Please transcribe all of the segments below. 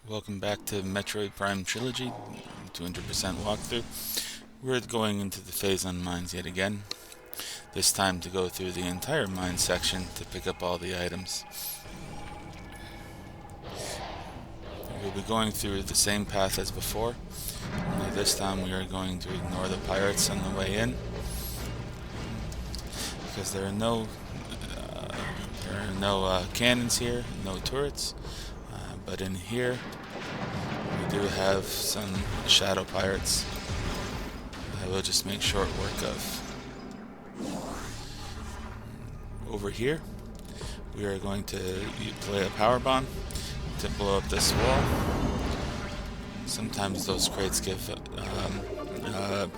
Welcome back to Metroid Prime Trilogy, 200% walkthrough. We're going into the Phazon mines yet again, this time to go through the entire mine section to pick up all the items. We'll be going through the same path as before, only this time we are going to ignore the pirates on the way in, because there are no cannons here, no turrets, but in here we do have some shadow pirates that we'll just make short work of. Over here, we are going to play a power bomb to blow up this wall. Sometimes those crates give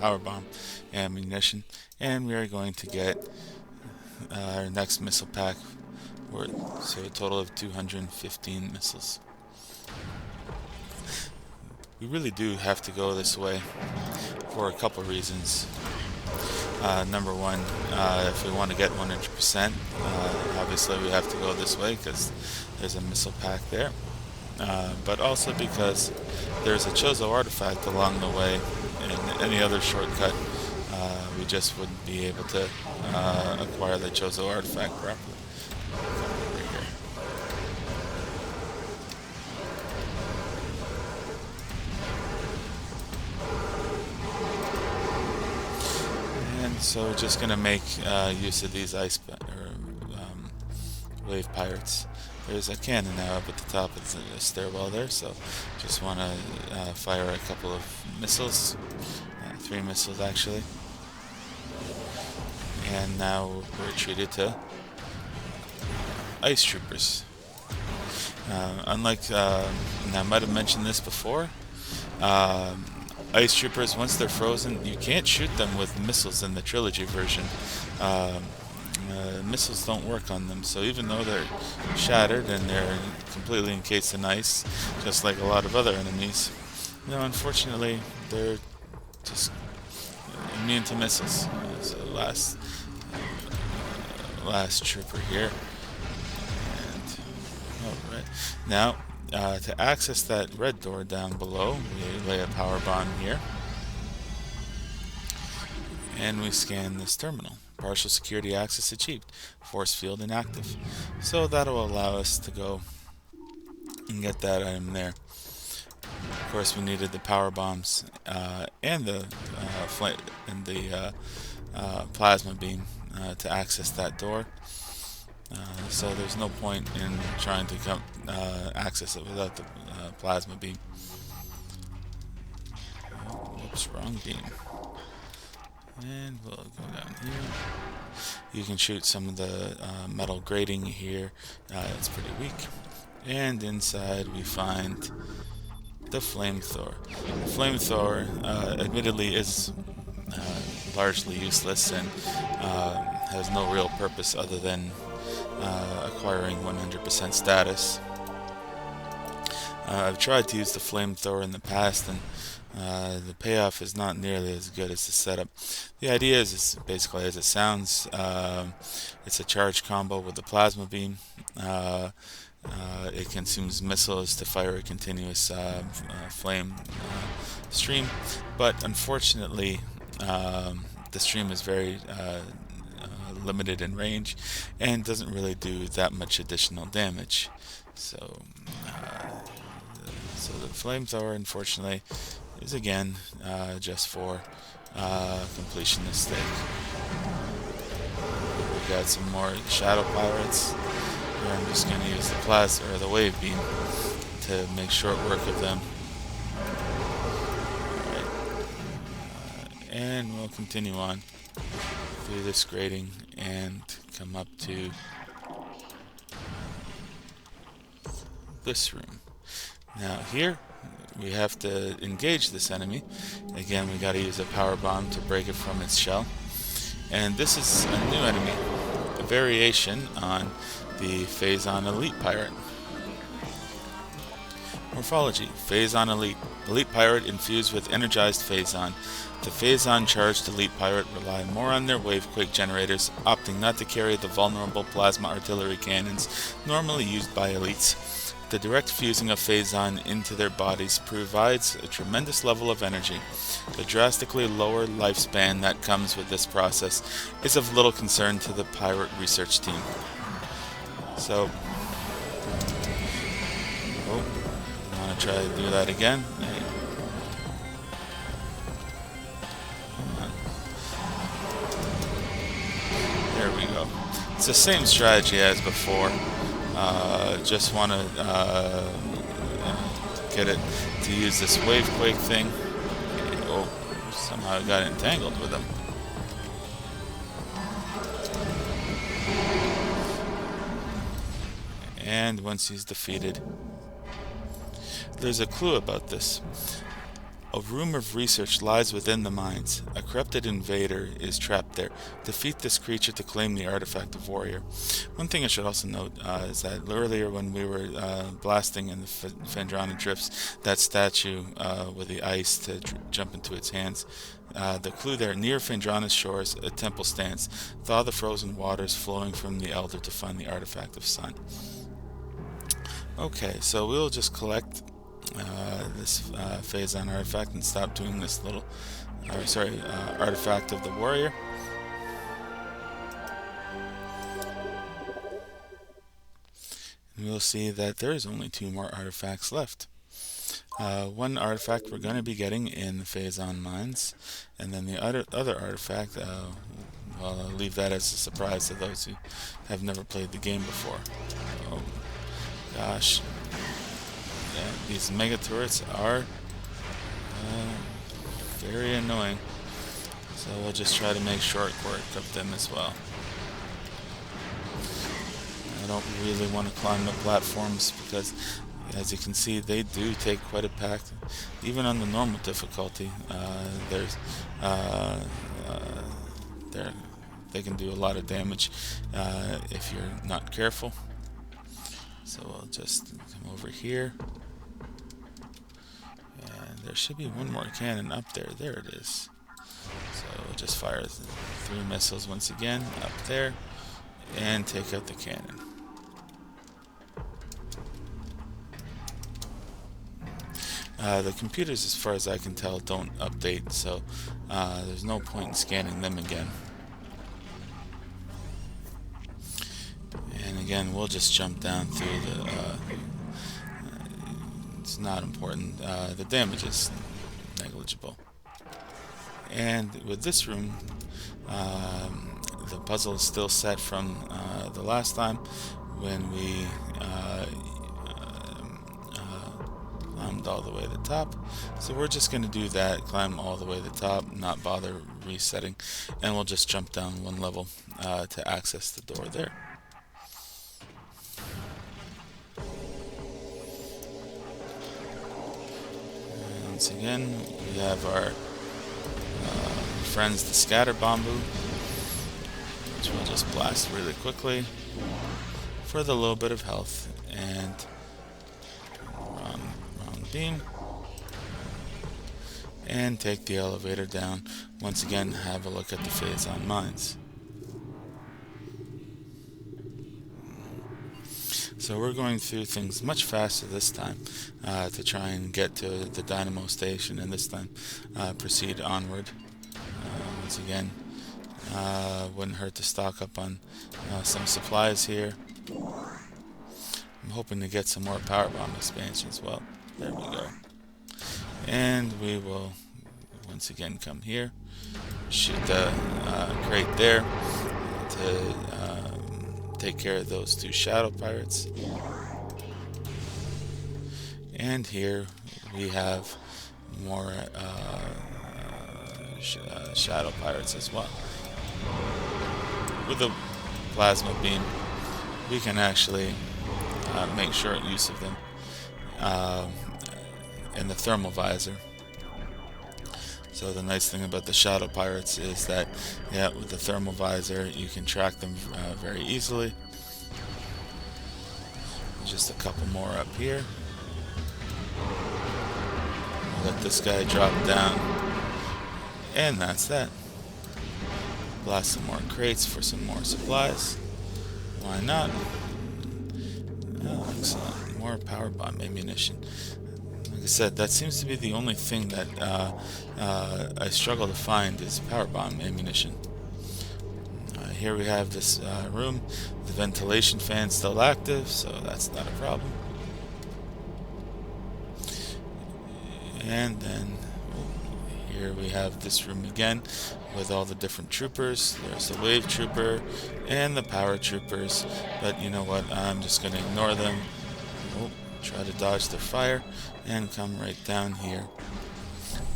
power bomb ammunition, and we are going to get our next missile pack, so a total of 215 missiles. We really do have to go this way for a couple reasons. Number one, if we want to get 100%, obviously we have to go this way because there's a missile pack there. But also because there's a Chozo artifact along the way, and any other shortcut, we just wouldn't be able to acquire the Chozo artifact properly. Over here. And so we're just going to make use of these wave pirates. There's a cannon now up at the top of the stairwell there, so just want to fire a couple of missiles, 3 missiles actually. And now we're treated to ice troopers. Unlike, and I might have mentioned this before, ice troopers, once they're frozen, you can't shoot them with missiles in the Trilogy version. Missiles don't work on them, so even though they're shattered and they're completely encased in ice, just like a lot of other enemies, unfortunately, they're just immune to missiles. So last trooper here, and alright, now to access that red door down below, we lay a power bomb here, and we scan this terminal. Partial security access achieved. Force field inactive. So that'll allow us to go and get that item there. Of course, we needed the power bombs and the plasma beam to access that door. So there's no point in trying to access it without the plasma beam. Oops, wrong beam. And we'll go down here. You can shoot some of the metal grating here. It's pretty weak. And inside we find the flamethrower. The flamethrower, admittedly, is largely useless and has no real purpose other than acquiring 100% status. I've tried to use the flamethrower in the past, and the payoff is not nearly as good as the setup. The idea is basically as it sounds. It's a charge combo with the plasma beam. It consumes missiles to fire a continuous flame stream, but unfortunately the stream is very limited in range and doesn't really do that much additional damage. So the flamethrower, unfortunately, is again just for completionist sake. We got some more shadow pirates. Here I'm just going to use the wave beam to make short work of them. Alright. And we'll continue on through this grating and come up to this room. Now here we have to engage this enemy. Again, we got to use a power bomb to break it from its shell. And this is a new enemy, a variation on the Phazon Elite Pirate. Morphology: Phazon Elite. Elite Pirate infused with energized Phazon. The Phazon charged Elite Pirate rely more on their Wavequake generators, opting not to carry the vulnerable plasma artillery cannons normally used by elites. The direct fusing of Phazon into their bodies provides a tremendous level of energy. The drastically lower lifespan that comes with this process is of little concern to the pirate research team. So, I want to try to do that again. There we go. It's the same strategy as before. Just want to get it to use this wavequake thing. Oh, somehow I got entangled with him. And once he's defeated, there's a clue about this. A room of research lies within the mines. A corrupted invader is trapped there. Defeat this creature to claim the artifact of warrior. One thing I should also note is that earlier when we were blasting in the Phendrana drifts, that statue with the ice to jump into its hands, the clue there, near Phendrana's shores, a temple stands. Thaw the frozen waters flowing from the Elder to find the artifact of sun. Okay, so we'll just collect this Phazon artifact and stop doing this little, artifact of the warrior. And we'll see that there is only 2 more artifacts left. One artifact we're going to be getting in the Phazon mines, and then the other artifact, well, I'll leave that as a surprise to those who have never played the game before. Oh, gosh. Yeah, these mega turrets are very annoying, so we'll just try to make short work of them as well. I don't really want to climb the platforms because, as you can see, they do take quite a pack. Even on the normal difficulty, they can do a lot of damage if you're not careful. So we'll just come over here. And there should be one more cannon up there. There it is. So we'll just fire 3 missiles once again up there and take out the cannon. The computers, as far as I can tell, don't update, so there's no point in scanning them again. And again, we'll just jump down through the... it's not important. The damage is negligible. And with this room, the puzzle is still set from the last time when we climbed all the way to the top. So we're just going to do that, climb all the way to the top, not bother resetting, and we'll just jump down 1 level to access the door there. And once again, we have our friends, the Scatter Bamboo, which we'll just blast really quickly for the little bit of health. And wrong beam, and take the elevator down. Once again, have a look at the Phazon mines. So we're going through things much faster this time to try and get to the Dynamo Station, and this time proceed onward. Once again, wouldn't hurt to stock up on some supplies here. I'm hoping to get some more power bomb expansion as well. There we go. And we will once again come here, shoot the crate there to take care of those 2 shadow pirates. And here we have more shadow pirates as well. With the plasma beam, we can actually make short use of them. In the thermal visor. So the nice thing about the shadow pirates is that, yeah, with the thermal visor you can track them very easily. Just a couple more up here. Let this guy drop down, and that's that. Blast some more crates for some more supplies. Why not? Excellent. More power bomb ammunition. Like I said, that seems to be the only thing that I struggle to find is power bomb ammunition. Here we have this room. The ventilation fan's still active, so that's not a problem. And then here we have this room again with all the different troopers. There's the wave trooper and the power troopers, but you know what, I'm just going to ignore them. Try to dodge their fire and come right down here.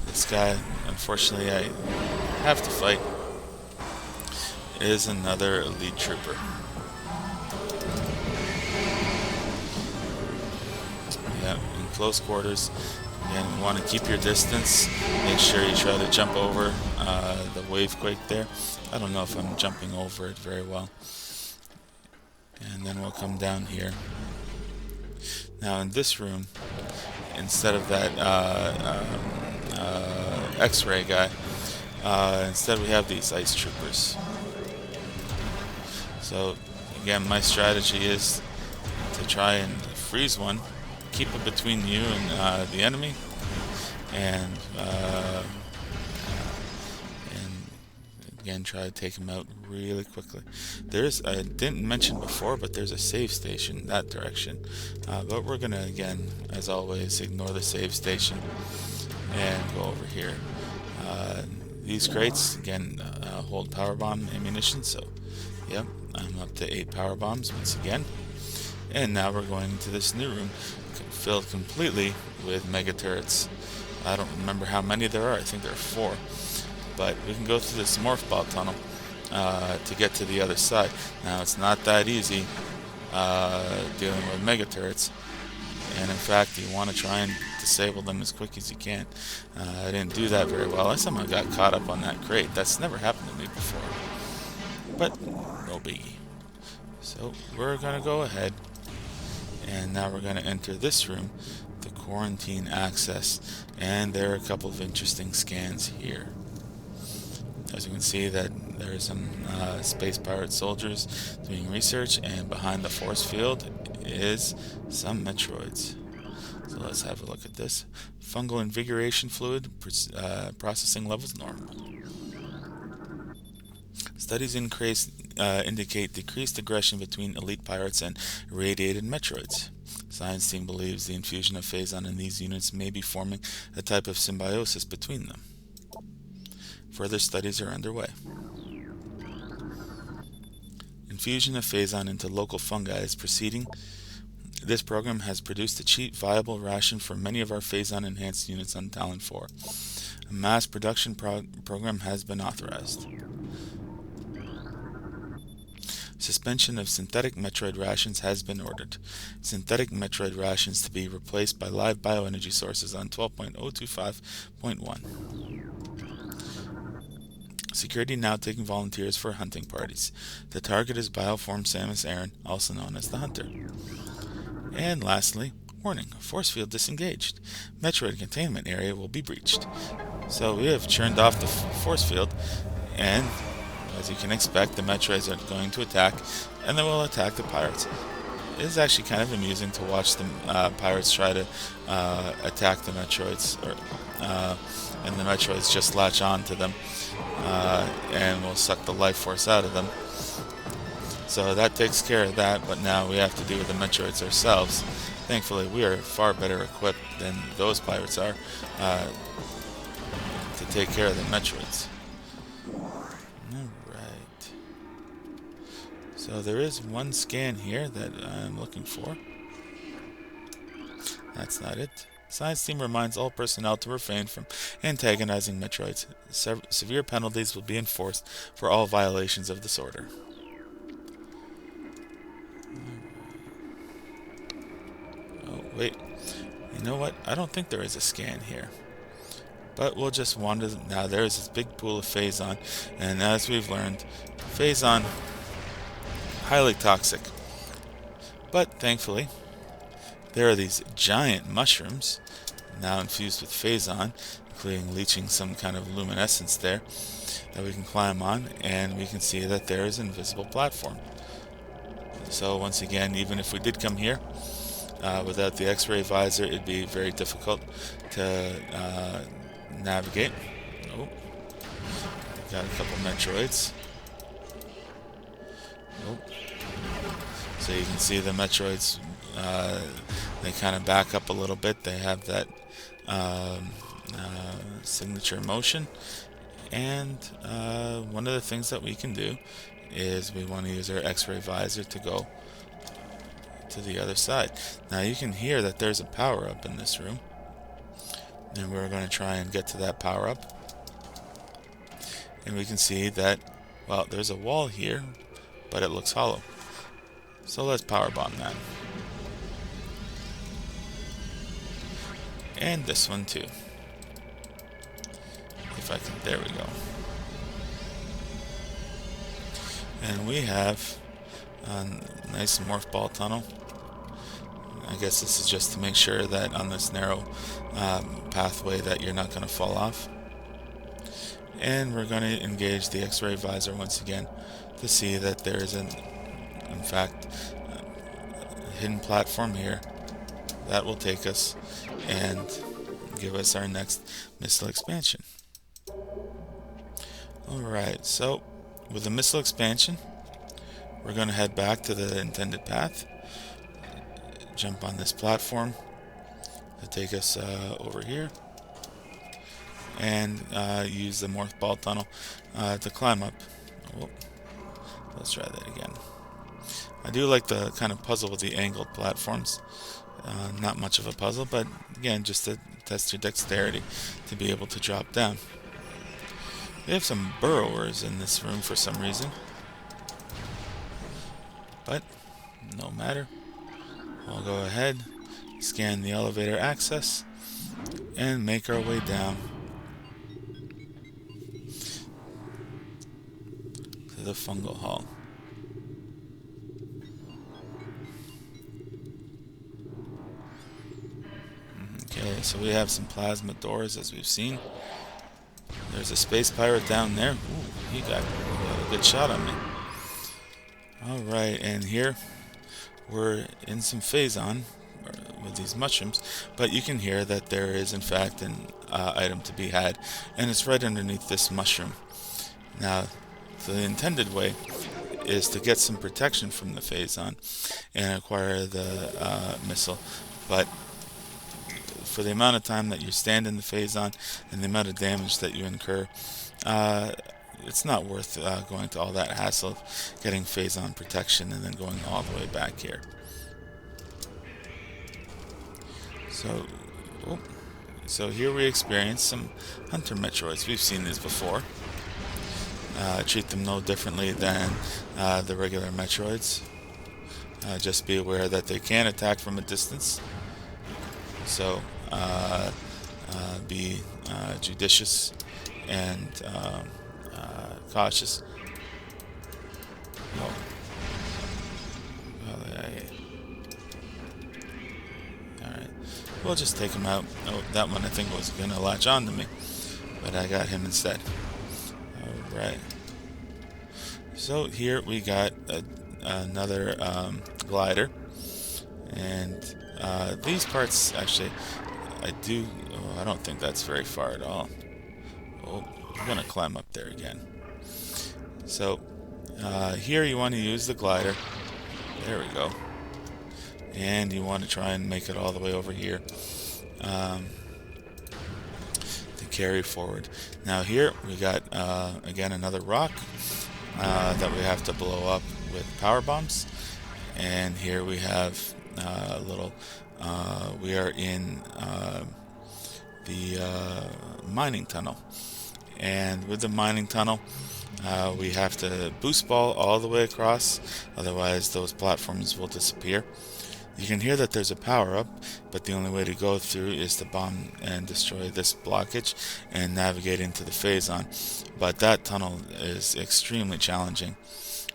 This guy, unfortunately, I have to fight, is another elite trooper. Yeah, in close quarters. Again, you want to keep your distance. Make sure you try to jump over the wave quake there. I don't know if I'm jumping over it very well. And then we'll come down here. Now in this room, instead of that X-ray guy, instead we have these ice troopers. So again, my strategy is to try and freeze one, keep it between you and the enemy, and again try to take him out really quickly. I didn't mention before, but there's a save station that direction, but we're gonna, again, as always, ignore the save station and go over here. These crates again hold power bomb ammunition, so yep, I'm up to 8 power bombs once again. And now we're going into this new room filled completely with mega turrets. I don't remember how many there are. I think there are 4. But we can go through this morph ball tunnel to get to the other side. Now it's not that easy dealing with mega turrets, and in fact you want to try and disable them as quick as you can. I didn't do that very well. I somehow got caught up on that crate. That's never happened to me before, but no biggie. So we're gonna go ahead, and now we're gonna enter this room, the quarantine access, and there are a couple of interesting scans here. As you can see, that there are some space pirate soldiers doing research, and behind the force field is some Metroids. So let's have a look at this. Fungal invigoration fluid processing levels normal. Studies indicate decreased aggression between elite pirates and irradiated Metroids. Science team believes the infusion of phazon in these units may be forming a type of symbiosis between them. Further studies are underway. Infusion of phazon into local fungi is proceeding. This program has produced a cheap, viable ration for many of our phazon-enhanced units on Talon 4. A mass production program has been authorized. Suspension of synthetic Metroid rations has been ordered. Synthetic Metroid rations to be replaced by live bioenergy sources on 12.025.1. Security now taking volunteers for hunting parties. The target is Bioform Samus Aran, also known as the Hunter. And lastly, warning, force field disengaged. Metroid containment area will be breached. So we have turned off the force field, and as you can expect, the Metroids are going to attack, and then we'll attack the pirates. It is actually kind of amusing to watch the pirates try to attack the Metroids, and the Metroids just latch on to them, and will suck the life force out of them. So that takes care of that, but now we have to deal with the Metroids ourselves. Thankfully, we are far better equipped than those pirates are to take care of the Metroids. Alright. So there is one scan here that I'm looking for. That's not it. Science team reminds all personnel to refrain from antagonizing Metroids. Severe penalties will be enforced for all violations of this order. Oh, wait. You know what? I don't think there is a scan here. But we'll just wander. Now there's this big pool of phazon, and as we've learned, phazon, highly toxic. But thankfully, there are these giant mushrooms, now infused with phazon, including leaching some kind of luminescence there, that we can climb on, and we can see that there is an invisible platform. So once again, even if we did come here, Without the X-ray visor, it'd be very difficult to navigate. Oh, got a couple Metroids. Oh. So you can see the Metroids, they kind of back up a little bit. They have that signature motion. And one of the things that we can do is we want to use our X-ray visor to go to the other side. Now you can hear that there's a power-up in this room. And we're going to try and get to that power-up. And we can see that, well, there's a wall here, but it looks hollow. So let's powerbomb that. And this one too. If I can, there we go. And we have a nice morph ball tunnel. I guess this is just to make sure that on this narrow pathway that you're not going to fall off. And we're going to engage the X-ray visor once again to see that there is in fact a hidden platform here that will take us and give us our next missile expansion. Alright, so with the missile expansion, we're going to head back to the intended path, jump on this platform to take us over here, and use the morph ball tunnel to climb up. Oh, let's try that again. I do like the kind of puzzle with the angled platforms. Not much of a puzzle, but again, just to test your dexterity to be able to drop down. We have some burrowers in this room for some reason, but no matter. We'll go ahead, scan the elevator access, and make our way down to the fungal hall. Okay, so we have some plasma doors, as we've seen. There's a space pirate down there. Ooh, he got a good shot on me. Alright, and here we're in some phazon with these mushrooms, but you can hear that there is in fact an item to be had, and it's right underneath this mushroom. Now, the intended way is to get some protection from the phazon and acquire the missile, but for the amount of time that you stand in the phazon and the amount of damage that you incur, it's not worth going to all that hassle of getting phazon protection and then going all the way back here. So here we experience some hunter Metroids. We've seen these before. Treat them no differently than the regular Metroids. Just be aware that they can attack from a distance. So be judicious and cautious. Oh. Alright. We'll just take him out. Oh, that one I think was going to latch on to me, but I got him instead. Alright. So here we got another glider. And these parts, actually, I don't think that's very far at all. Oh, I'm going to climb up there again. So, here you want to use the glider. There we go. And you want to try and make it all the way over here to carry forward. Now here we got, again, another rock that we have to blow up with power bombs. And here we have a little, we are in the mining tunnel, and with the mining tunnel we have to boost ball all the way across, otherwise those platforms will disappear. You can hear that there's a power-up, but the only way to go through is to bomb and destroy this blockage and navigate into the phazon, but that tunnel is extremely challenging.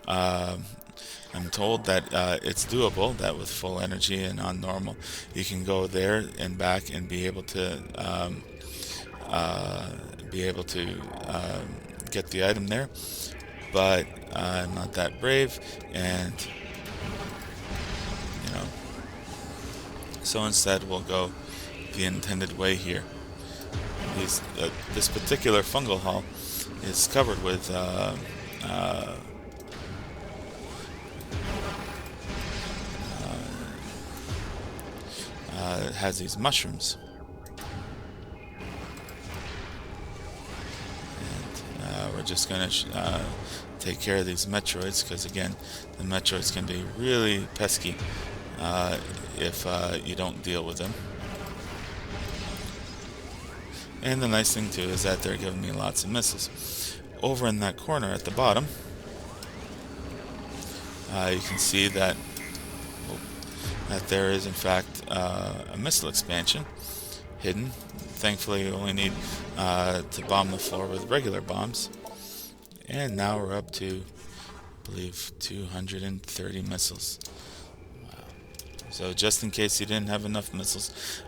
I'm told that it's doable, that with full energy and on normal you can go there and back and be able to get the item there, but I'm not that brave, and you know, So instead we'll go the intended way here. This particular fungal hull is covered with uh, it has these mushrooms. And we're just going to take care of these Metroids, because again, the Metroids can be really pesky if you don't deal with them. And the nice thing too is that they're giving me lots of missiles. Over in that corner at the bottom, you can see that there is in fact a missile expansion hidden. Thankfully, you only need to bomb the floor with regular bombs. And now we're up to, I believe, 230 missiles. Wow. So just in case you didn't have enough missiles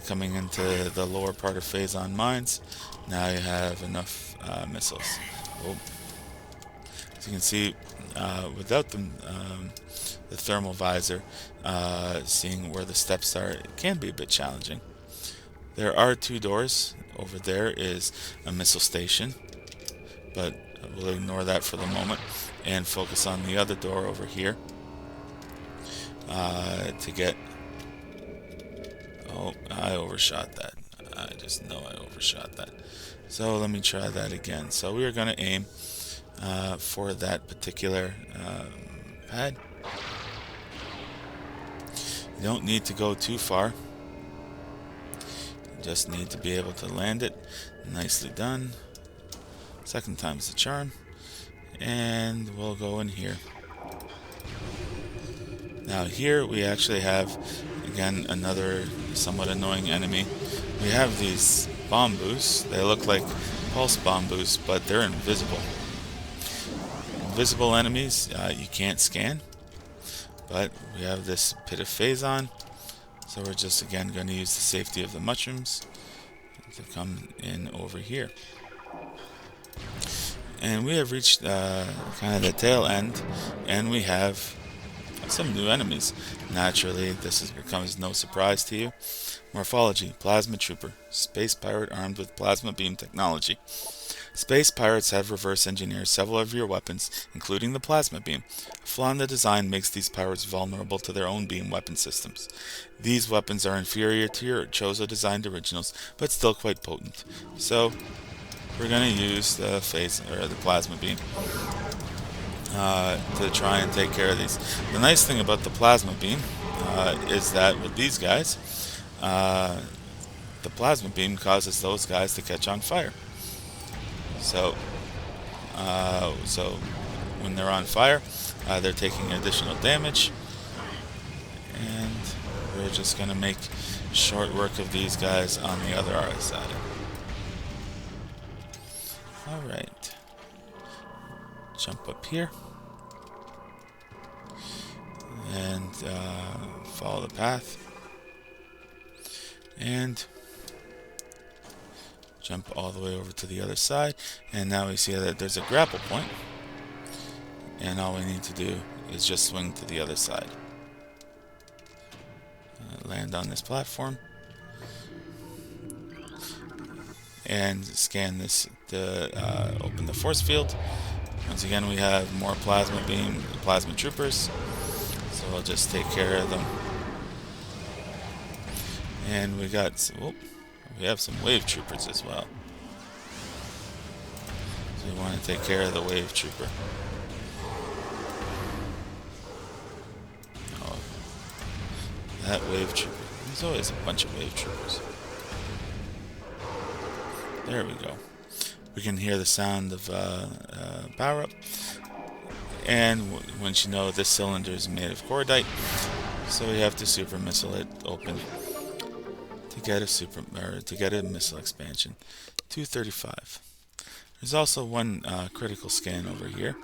coming into the lower part of Phazon Mines, now you have enough missiles. Oh. As you can see, without the thermal visor, seeing where the steps are, it can be a bit challenging. There are two doors. Over there is a missile station, but we'll ignore that for the moment and focus on the other door over here to get... Oh, I overshot that. I just know I overshot that. So let me try that again. So we are going to aim for that particular pad. You don't need to go too far. You just need to be able to land it. Nicely done. Second time's the charm. And we'll go in here. Now here we actually have, again, another somewhat annoying enemy. We have these bomb boosts. They look like pulse bomb boosts, but they're invisible. Invisible enemies you can't scan. But we have this pit of Phazon, so we're just again going to use the safety of the mushrooms to come in over here. And we have reached kind of the tail end, and we have some new enemies. Naturally, this becomes no surprise to you. Morphology: Plasma Trooper, Space Pirate armed with Plasma Beam technology. Space Pirates have reverse engineered several of your weapons, including the Plasma Beam. A flaw in the design makes these pirates vulnerable to their own beam weapon systems. These weapons are inferior to your Chozo designed originals, but still quite potent. So, we're going to use the Plasma Beam to try and take care of these. The nice thing about the Plasma Beam is that with these guys, the Plasma Beam causes those guys to catch on fire. So when they're on fire, they're taking additional damage, and we're just going to make short work of these guys on the other side. Alright. Jump up here. And follow the path. And jump all the way over to the other side. And now we see that there's a grapple point. And all we need to do is just swing to the other side. Land on this platform. And scan this to open the force field. Once again, we have more plasma troopers, so we'll just take care of them. And we have some wave troopers as well, so we want to take care of the wave trooper. Oh, that wave trooper. There's always a bunch of wave troopers. There we go. We can hear the sound of power up, and once you know this cylinder is made of cordite, so we have to super missile it open to get a missile expansion. 235. There's also one critical scan over here.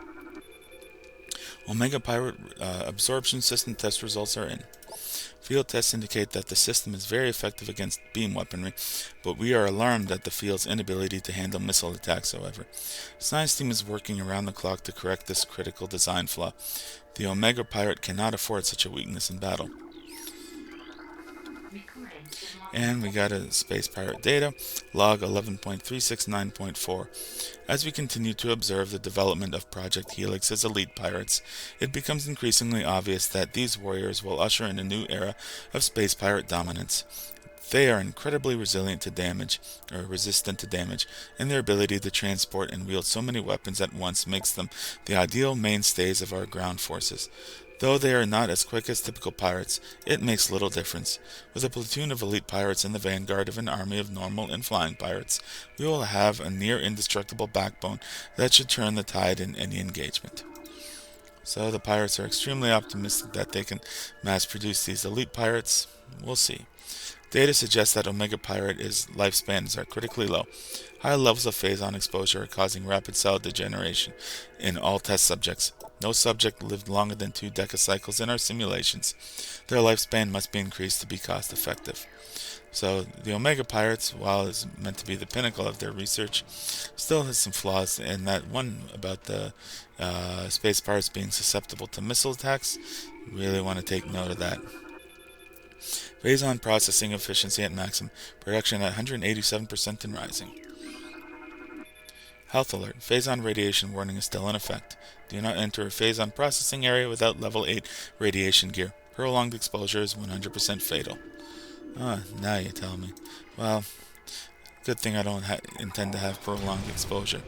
Omega Pirate absorption system test results are in. Field tests indicate that the system is very effective against beam weaponry, but we are alarmed at the field's inability to handle missile attacks, however. Science team is working around the clock to correct this critical design flaw. The Omega Pirate cannot afford such a weakness in battle. And we got a space pirate data, log 11.369.4. As we continue to observe the development of Project Helix's elite pirates, it becomes increasingly obvious that these warriors will usher in a new era of space pirate dominance. They are incredibly resilient to damage, or resistant to damage, and their ability to transport and wield so many weapons at once makes them the ideal mainstays of our ground forces. Though they are not as quick as typical pirates, it makes little difference. With a platoon of elite pirates in the vanguard of an army of normal and flying pirates, we will have a near indestructible backbone that should turn the tide in any engagement. So the pirates are extremely optimistic that they can mass produce these elite pirates. We'll see. Data suggests that Omega Pirate lifespans are critically low. High levels of phazon exposure are causing rapid cell degeneration in all test subjects. No subject lived longer than 2 decacycles in our simulations. Their lifespan must be increased to be cost effective. So the Omega Pirates, while it's meant to be the pinnacle of their research, still has some flaws, and that one about the space pirates being susceptible to missile attacks, really want to take note of that. Phazon processing efficiency at maximum, production at 187% and rising. Health alert. Phazon radiation warning is still in effect. Do not enter a phazon processing area without level 8 radiation gear. Prolonged exposure is 100% fatal. Now you tell me. Well, good thing I don't intend to have prolonged exposure.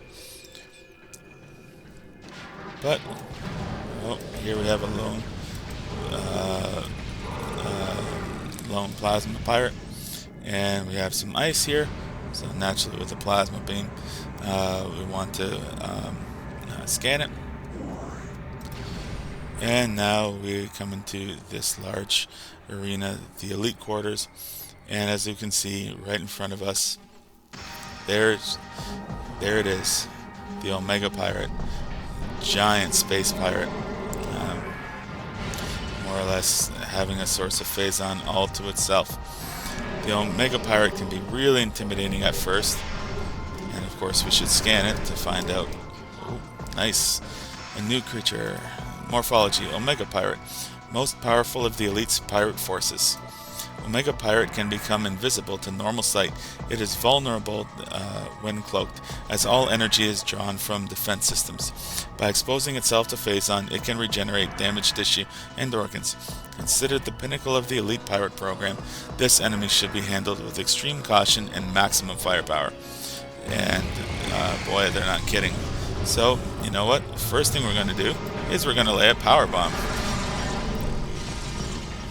But, here we have a lone plasma pirate, and we have some ice here. So naturally, with the plasma beam, we want to scan it. And now we come into this large arena, the elite quarters, and as you can see right in front of us, there it is, the Omega Pirate, giant space pirate, more or less having a source of phazon all to itself. The Omega Pirate can be really intimidating at first, and of course we should scan it to find out. Oh, nice, a new creature. Morphology: Omega Pirate, most powerful of the elite's pirate forces. Omega Pirate can become invisible to normal sight. It is vulnerable when cloaked, as all energy is drawn from defense systems. By exposing itself to phazon, it can regenerate damaged tissue and organs. Considered the pinnacle of the elite pirate program, this enemy should be handled with extreme caution and maximum firepower. And boy, they're not kidding. So, you know what? First thing we're going to do is we're going to lay a power bomb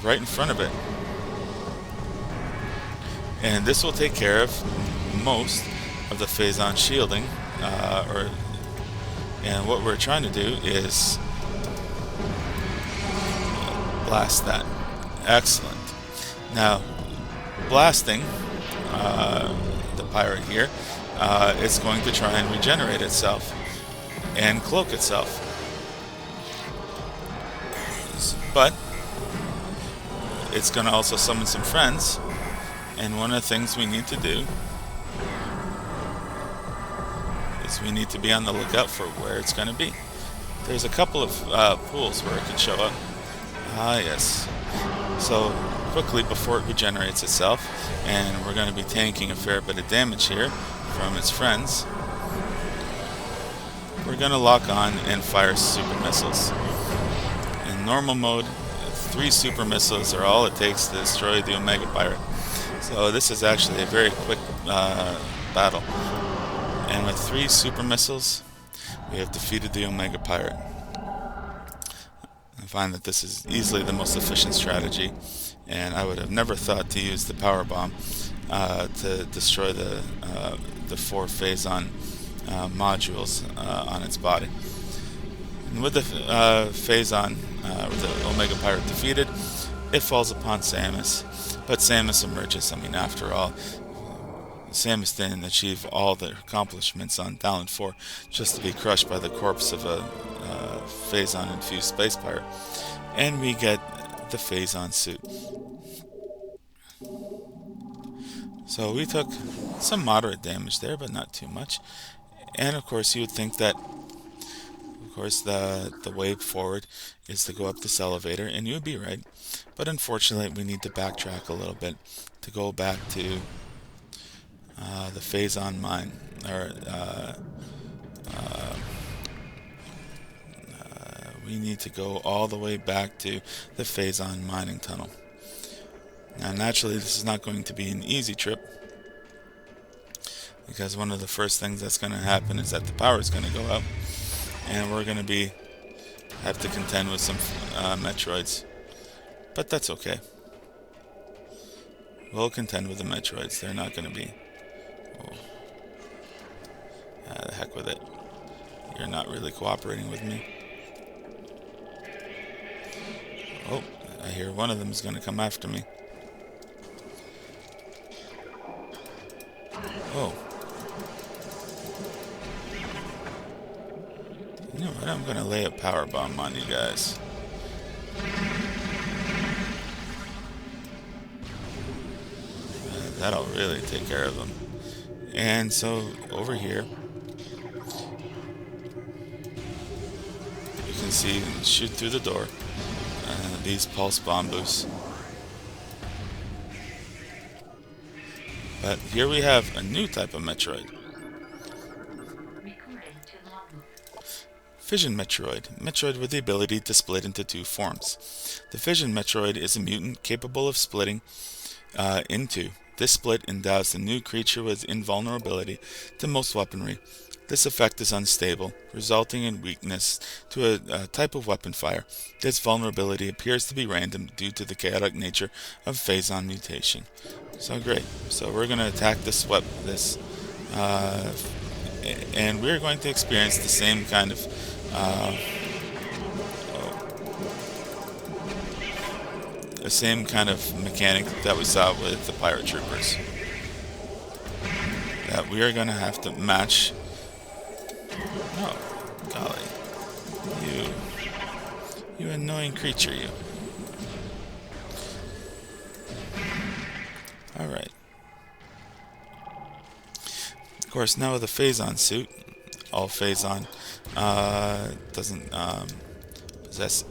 right in front of it. And this will take care of most of the phazon shielding, and what we're trying to do is blast that. Excellent. Now, blasting the pirate here, it's going to try and regenerate itself and cloak itself. But it's going to also summon some friends. And one of the things we need to do is we need to be on the lookout for where it's going to be. There's a couple of pools where it could show up. Ah, yes. So, quickly before it regenerates itself, and we're going to be tanking a fair bit of damage here from its friends, we're going to lock on and fire super missiles. In normal mode, 3 super missiles are all it takes to destroy the Omega Pirate. So this is actually a very quick battle. And with 3 super missiles, we have defeated the Omega Pirate. I find that this is easily the most efficient strategy, and I would have never thought to use the power bomb to destroy the 4 phazon modules on its body. And with the phazon, with the Omega Pirate defeated, it falls upon Samus. But Samus emerges. I mean, after all, Samus didn't achieve all the accomplishments on Talon 4 just to be crushed by the corpse of a phazon-infused space pirate. And we get the phazon suit. So we took some moderate damage there, but not too much. And of course, you would think that Of course, the way forward is to go up this elevator, and you'd be right. But unfortunately, we need to backtrack a little bit to go back to the Phazon mine, or we need to go all the way back to the Phazon mining tunnel. Now, naturally, this is not going to be an easy trip, because one of the first things that's going to happen is that the power is going to go out, and we're going to have to contend with some Metroids. But that's okay. We'll contend with the Metroids. They're not going to be... Oh. The heck with it. You're not really cooperating with me. Oh, I hear one of them is going to come after me. Oh. You know what? I'm going to lay a power bomb on you guys. That'll really take care of them. And so over here, you can see shoot through the door these pulse bomb boosts. But here we have a new type of Metroid. Fission Metroid. Metroid with the ability to split into two forms. The Fission Metroid is a mutant capable of splitting in two. This split endows the new creature with invulnerability to most weaponry. This effect is unstable, resulting in weakness to a type of weapon fire. This vulnerability appears to be random due to the chaotic nature of Phazon mutation. So great. So we're going to attack this and we're going to experience the same kind of mechanic that we saw with the Pirate Troopers. That we are going to have to match. Oh, golly. You annoying creature, you. Alright. Of course, now with the Phazon suit, all Phazon doesn't possess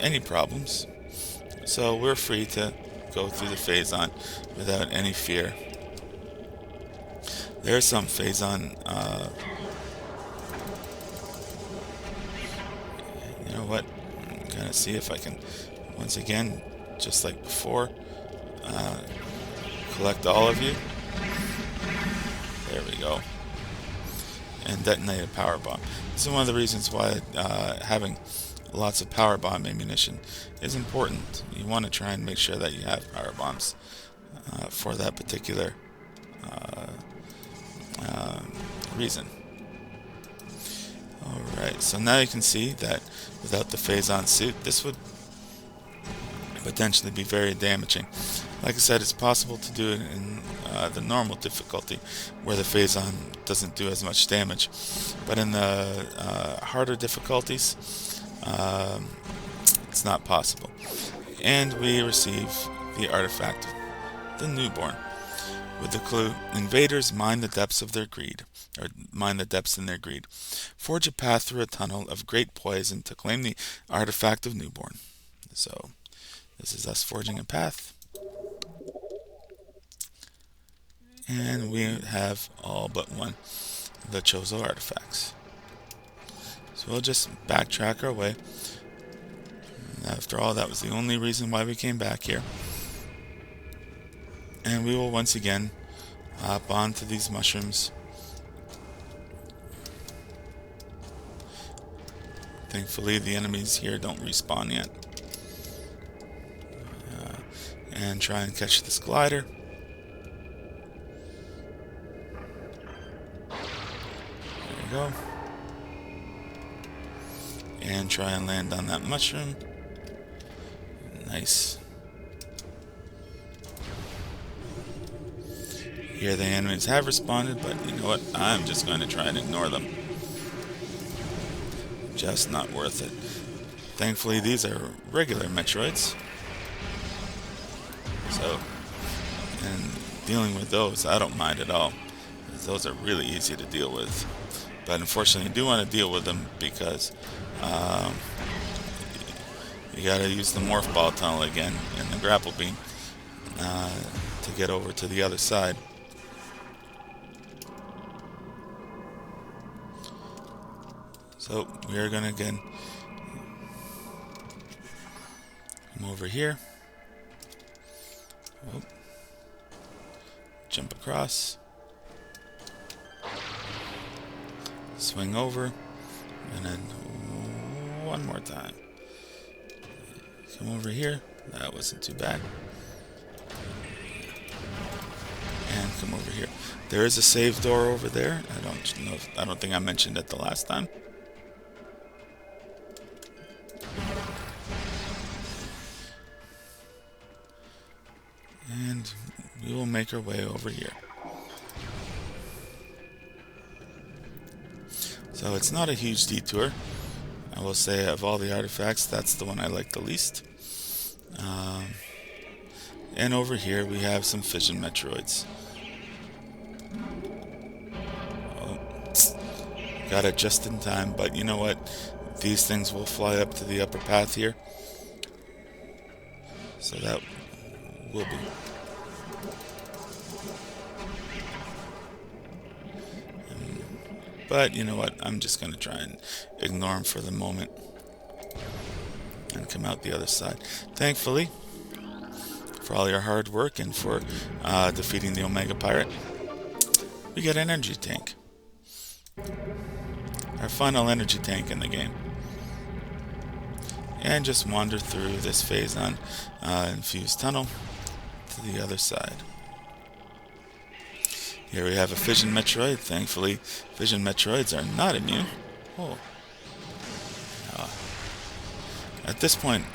any problems. So we're free to go through the Phazon without any fear. There's some Phazon. You know what? I'm gonna see if I can, once again, just like before, collect all of you. There we go. And detonate a power bomb. This is one of the reasons why having lots of power bomb ammunition is important. You want to try and make sure that you have power bombs for that particular reason. Alright, so now you can see that without the Phazon suit, this would potentially be very damaging. Like I said, it's possible to do it in the normal difficulty, where the Phazon doesn't do as much damage. But in the harder difficulties, it's not possible. And we receive the artifact, the Newborn, with the clue: invaders mine the depths of their greed, or mine the depths in their greed. Forge a path through a tunnel of great poison to claim the artifact of Newborn. So this is us forging a path. And we have all but one of the Chozo artifacts. So we'll just backtrack our way. After all, that was the only reason why we came back here. And we will once again hop onto these mushrooms. Thankfully, the enemies here don't respawn yet. And try and catch this glider. There we go. And try and land on that mushroom. Nice. Here the enemies have responded, but you know what? I'm just going to try and ignore them. Just not worth it. Thankfully, these are regular Metroids. So, and dealing with those, I don't mind at all. Those are really easy to deal with. But unfortunately, you do want to deal with them because um, you got to use the morph ball tunnel again in the grapple beam to get over to the other side. So we are going to again come over here. Oh. Jump across. Swing over. And then one more time. Come over here. That wasn't too bad. And come over here. There is a save door over there. I don't think I mentioned it the last time. And we will make our way over here. So it's not a huge detour. I will say of all the artifacts, that's the one I like the least. And over here we have some fission Metroids. Oh, got it just in time, but you know what? These things will fly up to the upper path here. So that will be. But you know what? I'm just going to try and ignore them for the moment and come out the other side. Thankfully, for all your hard work and for defeating the Omega Pirate, we get an energy tank. Our final energy tank in the game. And just wander through this Phazon infused tunnel to the other side. Here we have a fission Metroid. Thankfully, fission Metroids are not immune. Oh. At this point,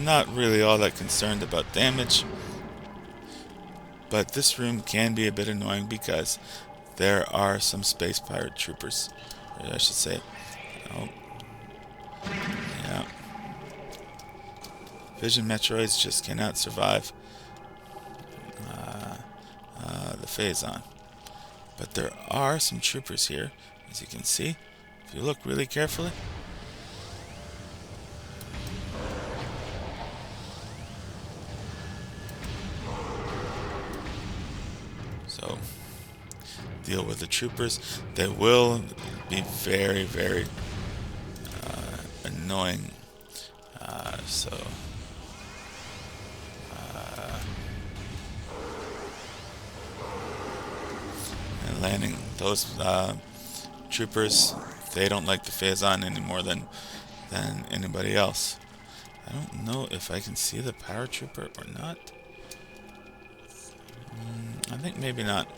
not really all that concerned about damage. But this room can be a bit annoying because there are some space pirate troopers. Or I should say. Oh. Yeah. Fission Metroids just cannot survive the Phazon. But there are some troopers here, as you can see, if you look really carefully. So, deal with the troopers. They will be very, very annoying. And landing those troopers, they don't like the Phazon any more than anybody else. I don't know if I can see the paratrooper or not. I think maybe not,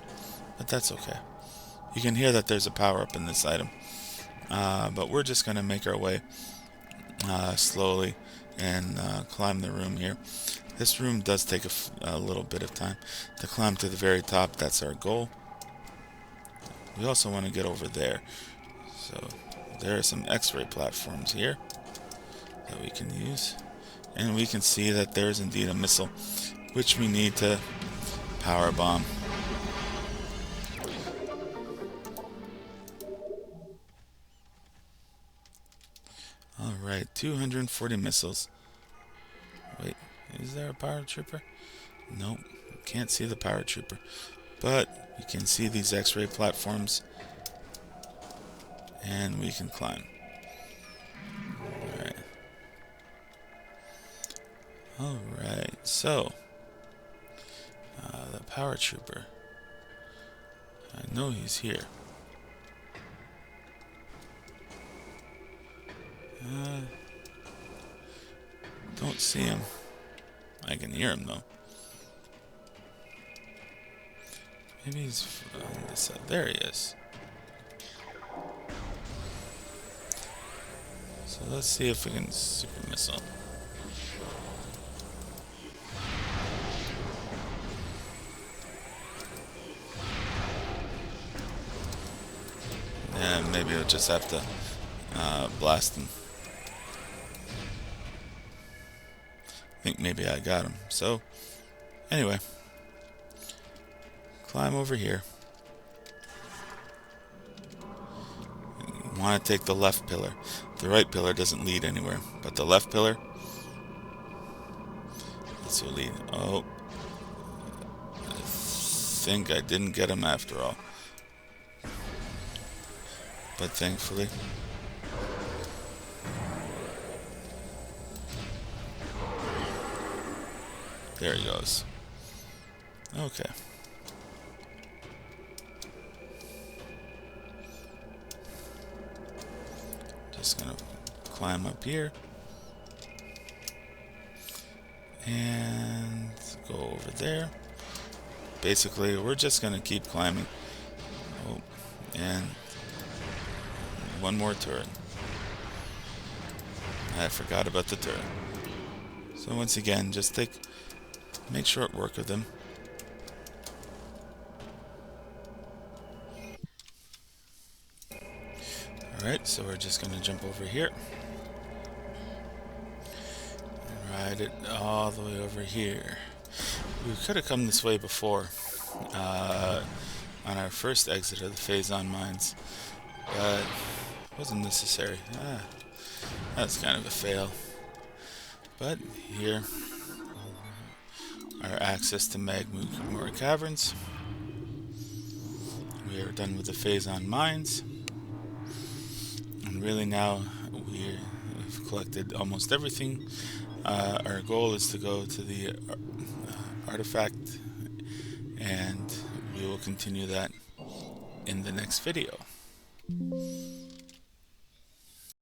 but that's okay. You can hear that there's a power-up in this item. But we're just going to make our way slowly and climb the room here. This room does take a little bit of time to climb to the very top. That's our goal. We also want to get over there. So there are some X-ray platforms here that we can use. And we can see that there's indeed a missile, which we need to power bomb. Alright, 240 missiles. Wait, is there a power trooper? Nope, can't see the power trooper. But you can see these X-ray platforms. And we can climb. Alright. Alright, so the power trooper. I know he's here. Don't see him. I can hear him though. Maybe he's on this side. There he is. So let's see if we can super missile. And maybe we'll just have to blast him. I think maybe I got him. So, anyway. Climb over here. want to take the left pillar. The right pillar doesn't lead anywhere, but the left pillar, this will lead. Oh, I think I didn't get him after all. But thankfully, there he goes. Okay. Just gonna climb up here and go over there. Basically, we're just gonna keep climbing. Oh, and one more turret. I forgot about the turret. So once again, just make short work of them. Alright, so we're just gonna jump over here. Ride it all the way over here. We could have come this way before, on our first exit of the Phazon mines, but it wasn't necessary. That's kind of a fail. But here, our access to Magmore Caverns. We are done with the Phazon mines, and really now we've collected almost everything. Our goal is to go to the artifact, and we will continue that in the next video.